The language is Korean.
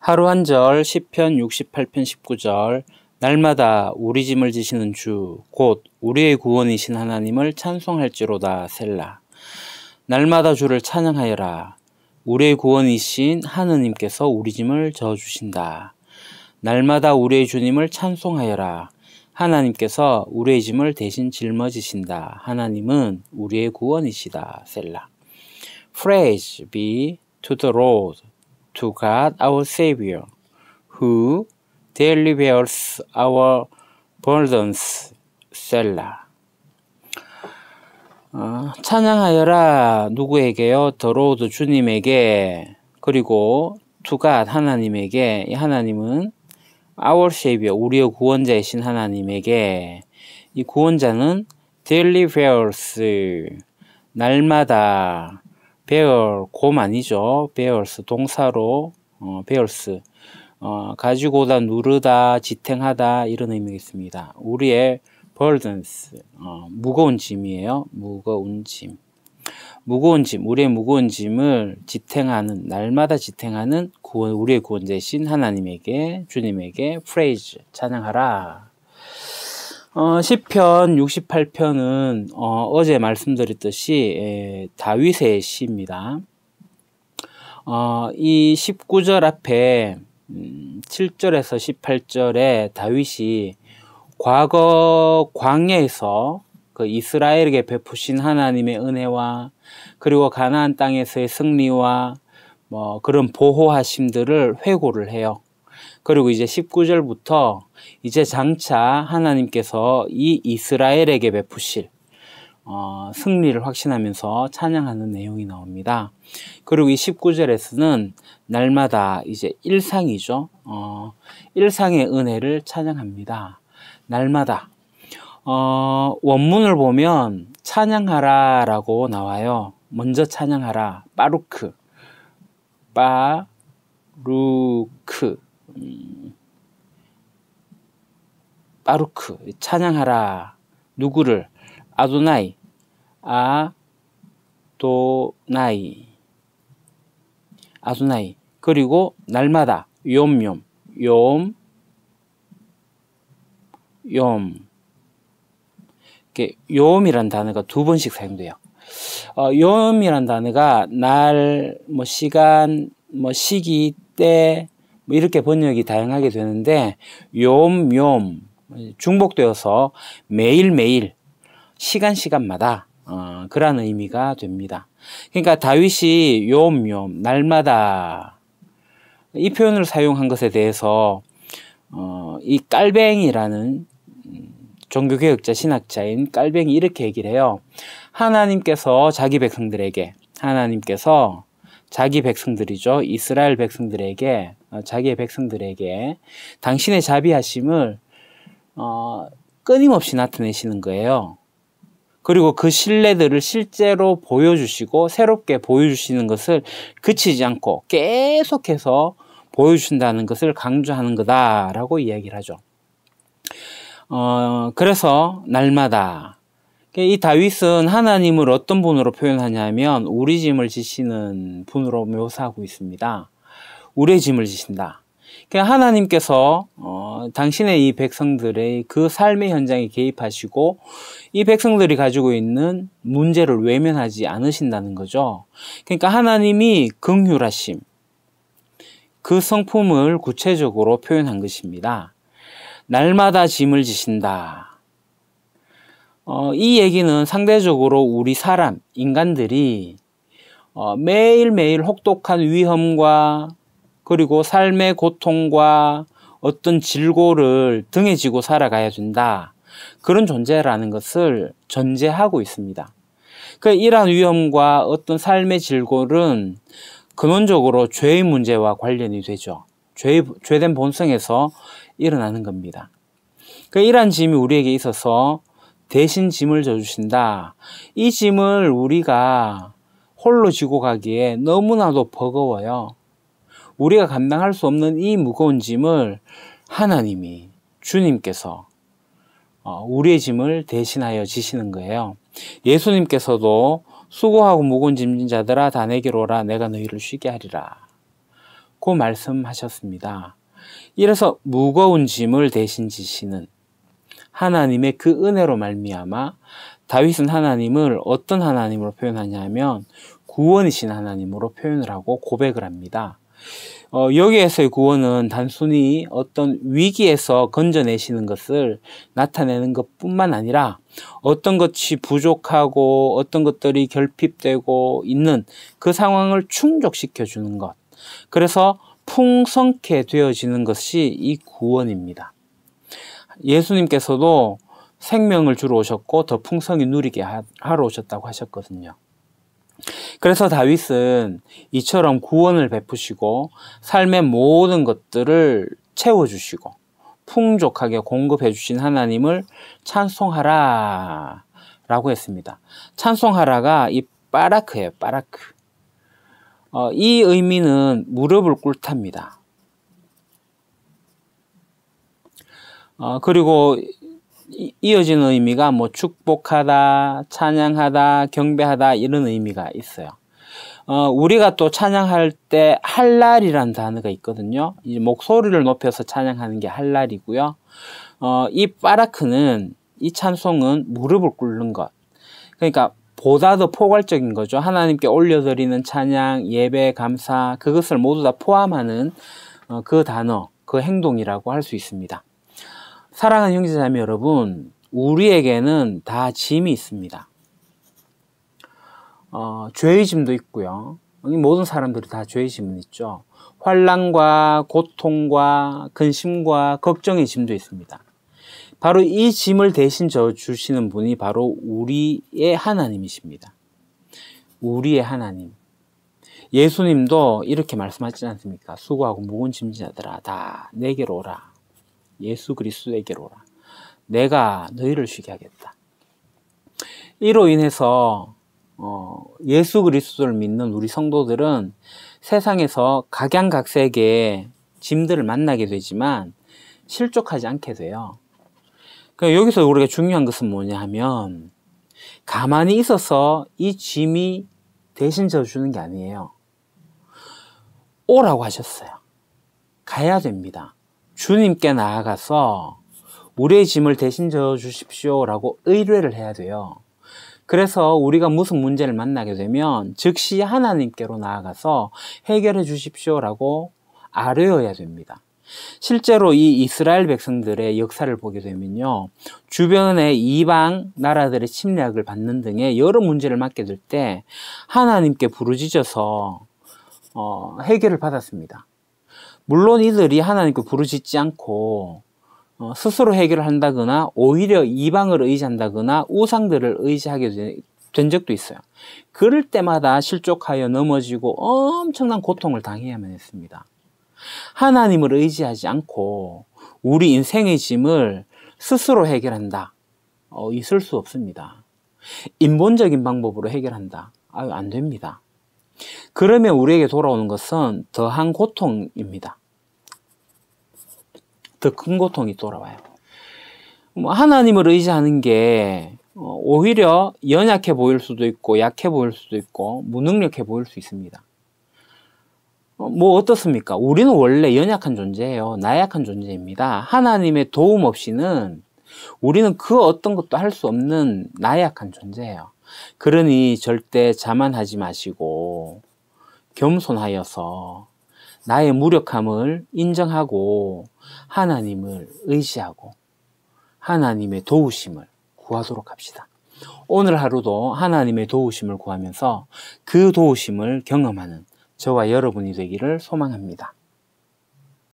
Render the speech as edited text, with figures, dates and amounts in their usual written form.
하루 한 절 시편 68편 19절 날마다 우리 짐을 지시는 주 곧 우리의 구원이신 하나님을 찬송할지로다 셀라. 날마다 주를 찬양하여라. 우리의 구원이신 하느님께서 우리 짐을 져주신다. 날마다 우리의 주님을 찬송하여라. 하나님께서 우리의 짐을 대신 짊어지신다. 하나님은 우리의 구원이시다 셀라. Praise be to the Lord, to God our Savior, who daily bears our burdens, 셀라. 찬양하여라. 누구에게요? The Lord 주님에게, 그리고 to God 하나님에게. 이 하나님은 our Savior 우리의 구원자이신 하나님에게. 이 구원자는 daily bears 날마다, bear 곰 아니죠. bears 동사로 bears 가지고 오다, 누르다, 지탱하다 이런 의미겠습니다. 우리의 burdens 무거운 짐이에요. 무거운 짐. 무거운 짐, 우리의 무거운 짐을 지탱하는, 날마다 지탱하는 구원, 우리의 구원자이신 하나님에게, 주님에게 praise 찬양하라. 시편 68편은 어제 말씀드렸듯이 다윗의 시입니다. 이 19절 앞에 7절에서 18절에 다윗이 과거 광야에서 그 이스라엘에게 베푸신 하나님의 은혜와 그리고 가나안 땅에서의 승리와 그런 보호하심들을 회고를 해요. 그리고 이제 19절부터 이제 장차 하나님께서 이 이스라엘에게 베푸실 승리를 확신하면서 찬양하는 내용이 나옵니다. 그리고 이 19절에서는 날마다 이제 일상이죠. 일상의 은혜를 찬양합니다. 날마다. 원문을 보면 찬양하라 라고 나와요. 먼저 찬양하라. 바루크. 바루크. 찬양하라. 누구를? 아도나이. 아도나이. 그리고 날마다 욤. 욤이란 단어가 두 번씩 사용돼요. 욤이란 단어가 날, 시간, 시기, 때 이렇게 번역이 다양하게 되는데 욤 중복되어서 매일매일 시간마다 그런 의미가 됩니다. 그러니까 다윗이 욤 날마다 이 표현을 사용한 것에 대해서 이 깔뱅이라는 종교개혁자 신학자인 깔뱅이 이렇게 얘기를 해요. 하나님께서 자기 백성들이죠. 이스라엘 백성들에게, 자기의 백성들에게 당신의 자비하심을 끊임없이 나타내시는 거예요. 그리고 그 신뢰들을 실제로 보여주시고 새롭게 보여주시는 것을 그치지 않고 계속해서 보여주신다는 것을 강조하는 거다라고 이야기를 하죠. 그래서 날마다 이 다윗은 하나님을 어떤 분으로 표현하냐면 우리 짐을 지시는 분으로 묘사하고 있습니다. 우리의 짐을 지신다. 그러니까 하나님께서 당신의 이 백성들의 그 삶의 현장에 개입하시고 이 백성들이 가지고 있는 문제를 외면하지 않으신다는 거죠. 그러니까 하나님이 긍휼하심, 그 성품을 구체적으로 표현한 것입니다. 날마다 짐을 지신다. 이 얘기는 상대적으로 우리 사람, 인간들이 매일매일 혹독한 위험과 그리고 삶의 고통과 어떤 질고를 등에 지고 살아가야 된다. 그런 존재라는 것을 전제하고 있습니다. 이러한 위험과 어떤 삶의 질고는 근원적으로 죄의 문제와 관련이 되죠. 죄된 본성에서 일어나는 겁니다. 이러한 짐이 우리에게 있어서 대신 짐을 져주신다. 이 짐을 우리가 홀로 지고 가기에 너무나도 버거워요. 우리가 감당할 수 없는 이 무거운 짐을 하나님이, 주님께서 우리의 짐을 대신하여 지시는 거예요. 예수님께서도 수고하고 무거운 짐진 자들아 다 내게로 오라 내가 너희를 쉬게 하리라. 그 말씀하셨습니다. 이래서 무거운 짐을 대신 지시는 하나님의 그 은혜로 말미암아 다윗은 하나님을 어떤 하나님으로 표현하냐면 구원이신 하나님으로 표현을 하고 고백을 합니다. 여기에서의 구원은 단순히 어떤 위기에서 건져내시는 것을 나타내는 것뿐만 아니라 어떤 것이 부족하고 어떤 것들이 결핍되고 있는 그 상황을 충족시켜 주는 것. 그래서 풍성케 되어지는 것이 이 구원입니다. 예수님께서도 생명을 주러 오셨고 더 풍성히 누리게 하러 오셨다고 하셨거든요. 그래서 다윗은 이처럼 구원을 베푸시고 삶의 모든 것들을 채워주시고 풍족하게 공급해 주신 하나님을 찬송하라 라고 했습니다. 찬송하라가 이 바라크예요. 바라크. 이 의미는 무릎을 꿇답니다. 그리고 이어지는 의미가 뭐 축복하다, 찬양하다, 경배하다 이런 의미가 있어요. 우리가 또 찬양할 때 할랄이라는 단어가 있거든요. 이 목소리를 높여서 찬양하는 게 할랄이고요. 이 바라크는 이 찬송은 무릎을 꿇는 것. 그러니까 보다 더 포괄적인 거죠. 하나님께 올려드리는 찬양, 예배, 감사 그것을 모두 다 포함하는 그 단어, 그 행동이라고 할 수 있습니다. 사랑하는 형제자매 여러분, 우리에게는 다 짐이 있습니다. 죄의 짐도 있고요. 모든 사람들이 다 죄의 짐은 있죠. 환난과 고통과 근심과 걱정의 짐도 있습니다. 바로 이 짐을 대신 져 주시는 분이 바로 우리의 하나님이십니다. 우리의 하나님. 예수님도 이렇게 말씀하시지 않습니까? 수고하고 무거운 짐진자들아 다 내게로 오라. 예수 그리스도에게로 오라. 내가 너희를 쉬게 하겠다. 이로 인해서 예수 그리스도를 믿는 우리 성도들은 세상에서 각양각색의 짐들을 만나게 되지만 실족하지 않게 돼요. 그러니까 여기서 우리가 중요한 것은 뭐냐 하면 가만히 있어서 이 짐이 대신 져주는 게 아니에요. 오라고 하셨어요. 가야 됩니다. 주님께 나아가서 우리의 짐을 대신 져주십시오 라고 의뢰를 해야 돼요. 그래서 우리가 무슨 문제를 만나게 되면 즉시 하나님께로 나아가서 해결해 주십시오 라고 아뢰어야 됩니다. 실제로 이 이스라엘 백성들의 역사를 보게 되면요, 주변의 이방 나라들의 침략을 받는 등의 여러 문제를 맡게 될 때 하나님께 부르짖어서 해결을 받았습니다. 물론 이들이 하나님께 부르짖지 않고 스스로 해결을 한다거나 오히려 이방을 의지한다거나 우상들을 의지하게 된 적도 있어요. 그럴 때마다 실족하여 넘어지고 엄청난 고통을 당해야만 했습니다. 하나님을 의지하지 않고 우리 인생의 짐을 스스로 해결한다. 있을 수 없습니다. 인본적인 방법으로 해결한다. 안 됩니다. 그러면 우리에게 돌아오는 것은 더한 고통입니다. 더 큰 고통이 돌아와요. 하나님을 의지하는 게 오히려 연약해 보일 수도 있고 약해 보일 수도 있고 무능력해 보일 수 있습니다. 어떻습니까? 우리는 원래 연약한 존재예요. 나약한 존재입니다. 하나님의 도움 없이는 우리는 그 어떤 것도 할 수 없는 나약한 존재예요. 그러니 절대 자만하지 마시고 겸손하여서 나의 무력함을 인정하고 하나님을 의지하고 하나님의 도우심을 구하도록 합시다. 오늘 하루도 하나님의 도우심을 구하면서 그 도우심을 경험하는 저와 여러분이 되기를 소망합니다.